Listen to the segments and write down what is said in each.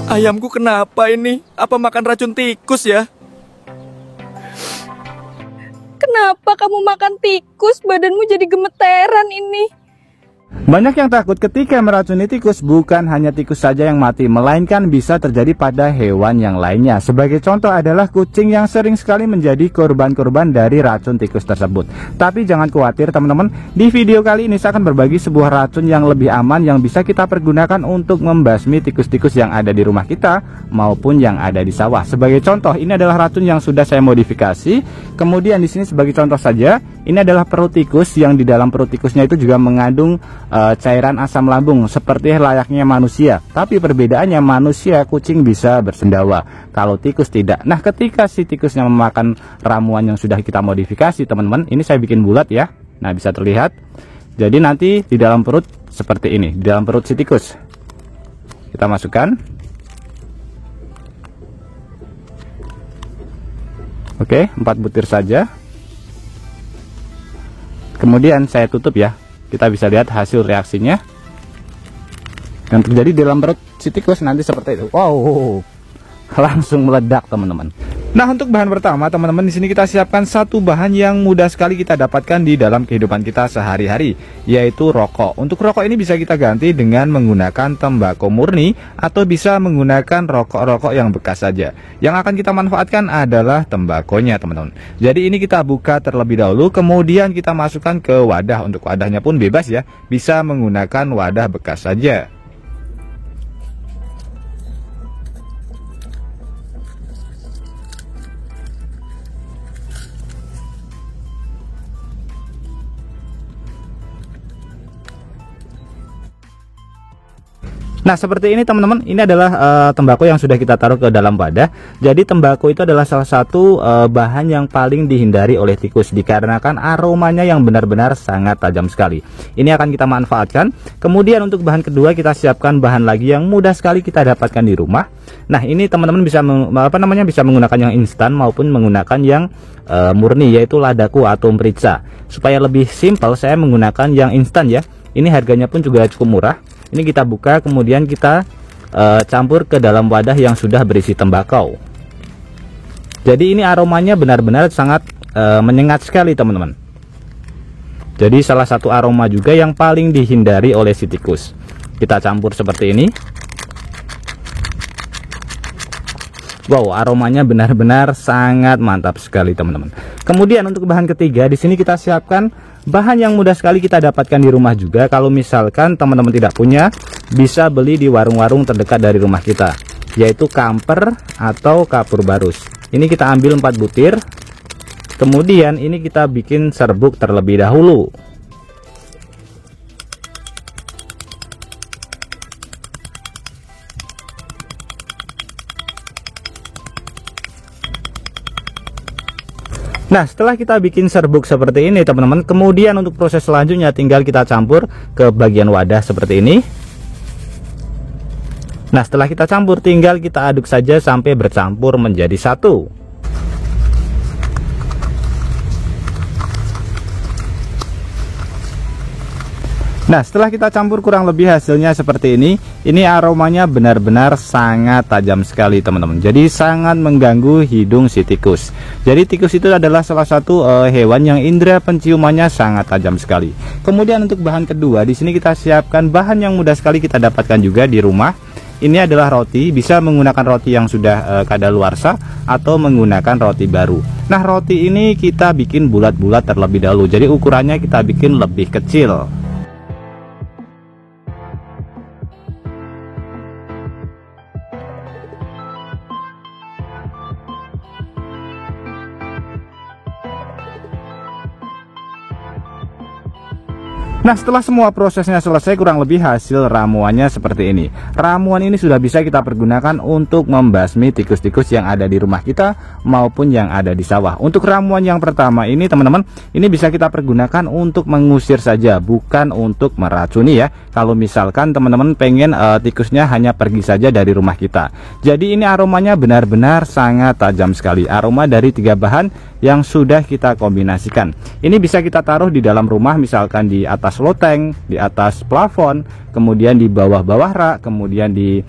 Ayamku kenapa ini? Apa makan racun tikus ya? Kenapa kamu makan tikus? Badanmu jadi gemeteran ini. Banyak yang takut ketika meracuni tikus. Bukan hanya tikus saja yang mati, melainkan bisa terjadi pada hewan yang lainnya. Sebagai contoh adalah kucing yang sering sekali menjadi korban-korban dari racun tikus tersebut. Tapi jangan khawatir teman-teman, di video kali ini saya akan berbagi sebuah racun yang lebih aman yang bisa kita pergunakan untuk membasmi tikus-tikus yang ada di rumah kita maupun yang ada di sawah. Sebagai contoh, ini adalah racun yang sudah saya modifikasi. Kemudian di sini sebagai contoh saja, ini adalah perut tikus yang di dalam perut tikusnya itu juga mengandung cairan asam lambung seperti layaknya manusia. Tapi perbedaannya, manusia kucing bisa bersendawa, kalau tikus tidak. Nah, ketika si tikusnya memakan ramuan yang sudah kita modifikasi teman-teman, ini saya bikin bulat ya. Nah, bisa terlihat. Jadi nanti di dalam perut seperti ini, di dalam perut si tikus. Kita masukkan. Oke, 4 butir saja. Kemudian saya tutup ya. Kita bisa lihat hasil reaksinya yang terjadi di dalam perut si tikus nanti seperti itu. Wow, langsung meledak teman-teman. Nah, untuk bahan pertama teman-teman, di sini kita siapkan satu bahan yang mudah sekali kita dapatkan di dalam kehidupan kita sehari-hari, yaitu rokok. Untuk rokok ini bisa kita ganti dengan menggunakan tembakau murni atau bisa menggunakan rokok-rokok yang bekas saja. Yang akan kita manfaatkan adalah tembakonya teman-teman. Jadi ini kita buka terlebih dahulu, kemudian kita masukkan ke wadah. Untuk wadahnya pun bebas ya, bisa menggunakan wadah bekas saja. Nah, seperti ini teman-teman, ini adalah tembakau yang sudah kita taruh ke dalam wadah. Jadi tembakau itu adalah salah satu bahan yang paling dihindari oleh tikus dikarenakan aromanya yang benar-benar sangat tajam sekali. Ini akan kita manfaatkan. Kemudian untuk bahan kedua kita siapkan bahan lagi yang mudah sekali kita dapatkan di rumah. Nah, ini teman-teman bisa bisa menggunakan yang instan maupun menggunakan yang murni, yaitu ladaku atau merica. Supaya lebih simpel saya menggunakan yang instan ya. Ini harganya pun juga cukup murah. Ini kita buka, kemudian kita campur ke dalam wadah yang sudah berisi tembakau. Jadi ini aromanya benar-benar sangat menyengat sekali teman-teman. Jadi salah satu aroma juga yang paling dihindari oleh si tikus. Kita campur seperti ini. Wow, aromanya benar-benar sangat mantap sekali teman-teman. Kemudian untuk bahan ketiga, di sini kita siapkan bahan yang mudah sekali kita dapatkan di rumah juga. Kalau misalkan teman-teman tidak punya, bisa beli di warung-warung terdekat dari rumah kita, yaitu kamper atau kapur barus. Ini kita ambil 4 butir. Kemudian ini kita bikin serbuk terlebih dahulu. Nah, setelah kita bikin serbuk seperti ini teman-teman, kemudian untuk proses selanjutnya tinggal kita campur ke bagian wadah seperti ini. Nah, setelah kita campur tinggal kita aduk saja sampai bercampur menjadi satu. Nah, setelah kita campur kurang lebih hasilnya seperti ini. Ini aromanya benar-benar sangat tajam sekali teman-teman. Jadi sangat mengganggu hidung si tikus. Jadi tikus itu adalah salah satu hewan yang indera penciumannya sangat tajam sekali. Kemudian untuk bahan kedua, di sini kita siapkan bahan yang mudah sekali kita dapatkan juga di rumah. Ini adalah roti, bisa menggunakan roti yang sudah kadaluarsa atau menggunakan roti baru. Nah, roti ini kita bikin bulat-bulat terlebih dahulu. Jadi ukurannya kita bikin lebih kecil. Nah, setelah semua prosesnya selesai, kurang lebih hasil ramuannya seperti ini. Ramuan ini sudah bisa kita pergunakan untuk membasmi tikus-tikus yang ada di rumah kita maupun yang ada di sawah. Untuk ramuan yang pertama ini teman-teman, ini bisa kita pergunakan untuk mengusir saja, bukan untuk meracuni ya. Kalau misalkan teman-teman pengen tikusnya hanya pergi saja dari rumah kita. Jadi ini aromanya benar-benar sangat tajam sekali. Aroma dari 3 bahan yang sudah kita kombinasikan. Ini bisa kita taruh di dalam rumah, misalkan di atas loteng, di atas plafon, kemudian di bawah-bawah rak, kemudian di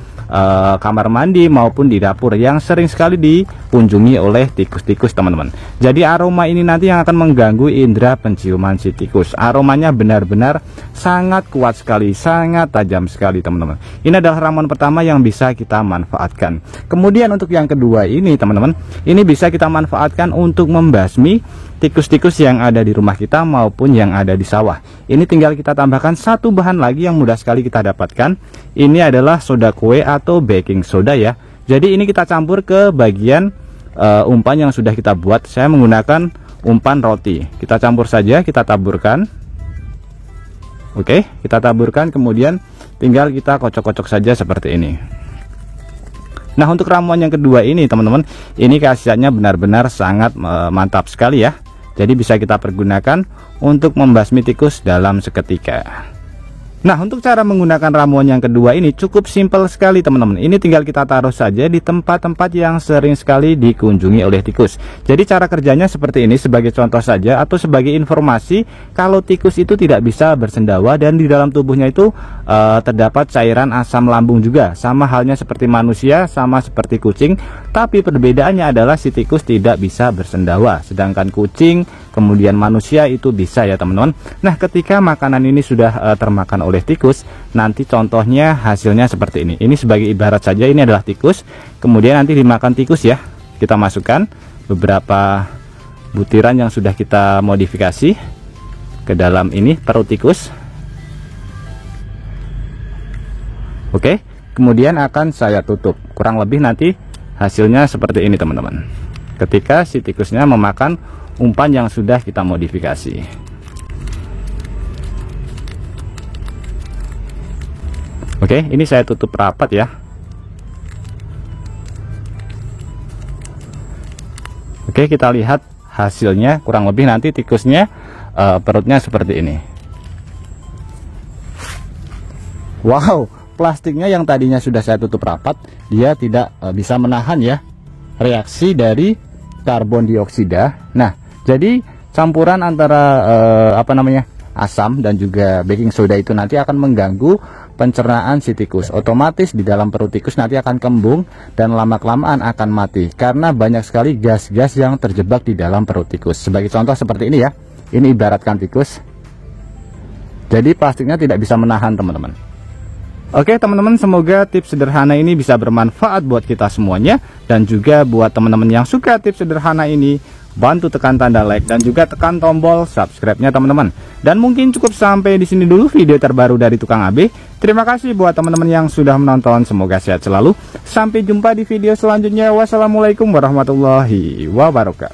kamar mandi maupun di dapur yang sering sekali dikunjungi oleh tikus-tikus teman-teman. Jadi aroma ini nanti yang akan mengganggu indera penciuman si tikus. Aromanya benar-benar sangat kuat sekali, sangat tajam sekali teman-teman. Ini adalah ramuan pertama yang bisa kita manfaatkan. Kemudian untuk yang kedua ini teman-teman, ini bisa kita manfaatkan untuk membasmi tikus-tikus yang ada di rumah kita maupun yang ada di sawah. Ini tinggal kita tambahkan satu bahan lagi yang mudah sekali kita dapatkan. Ini adalah soda kue atau baking soda ya. Jadi ini kita campur ke bagian umpan yang sudah kita buat. Saya menggunakan umpan roti. Kita campur saja, kita taburkan. Oke, kita taburkan, kemudian tinggal kita kocok-kocok saja seperti ini. Nah, untuk ramuan yang kedua ini teman-teman, ini khasiatnya benar-benar sangat mantap sekali ya. Jadi bisa kita pergunakan untuk membasmi tikus dalam seketika. Nah, untuk cara menggunakan ramuan yang kedua ini cukup simpel sekali teman-teman. Ini tinggal kita taruh saja di tempat-tempat yang sering sekali dikunjungi oleh tikus. Jadi cara kerjanya seperti ini, sebagai contoh saja atau sebagai informasi kalau tikus itu tidak bisa bersendawa dan di dalam tubuhnya itu terdapat cairan asam lambung juga. Sama halnya seperti manusia, sama seperti kucing, tapi perbedaannya adalah si tikus tidak bisa bersendawa, sedangkan kucing kemudian manusia itu bisa ya teman-teman. Nah, ketika makanan ini sudah termakan oleh tikus, nanti contohnya hasilnya seperti ini. Ini sebagai ibarat saja, ini adalah tikus, kemudian nanti dimakan tikus ya. Kita masukkan beberapa butiran yang sudah kita modifikasi ke dalam ini perut tikus. Oke, kemudian akan saya tutup. Kurang lebih nanti hasilnya seperti ini teman-teman, ketika si tikusnya memakan umpan yang sudah kita modifikasi. Oke, ini saya tutup rapat ya. Oke, kita lihat hasilnya. Kurang lebih nanti tikusnya perutnya seperti ini. Wow, plastiknya yang tadinya sudah saya tutup rapat, dia tidak bisa menahan ya reaksi dari karbon dioksida. Nah, jadi campuran antara asam dan juga baking soda itu nanti akan mengganggu pencernaan si tikus. Otomatis di dalam perut tikus nanti akan kembung dan lama-kelamaan akan mati karena banyak sekali gas-gas yang terjebak di dalam perut tikus. Sebagai contoh seperti ini ya. Ini ibaratkan tikus. Jadi plastiknya tidak bisa menahan teman-teman. Oke teman-teman, semoga tips sederhana ini bisa bermanfaat buat kita semuanya, dan juga buat teman-teman yang suka tips sederhana ini, bantu tekan tanda like dan juga tekan tombol subscribe-nya teman-teman. Dan mungkin cukup sampai di sini dulu video terbaru dari Tukang AB. Terima kasih buat teman-teman yang sudah menonton, semoga sehat selalu. Sampai jumpa di video selanjutnya. Wassalamualaikum warahmatullahi wabarakatuh.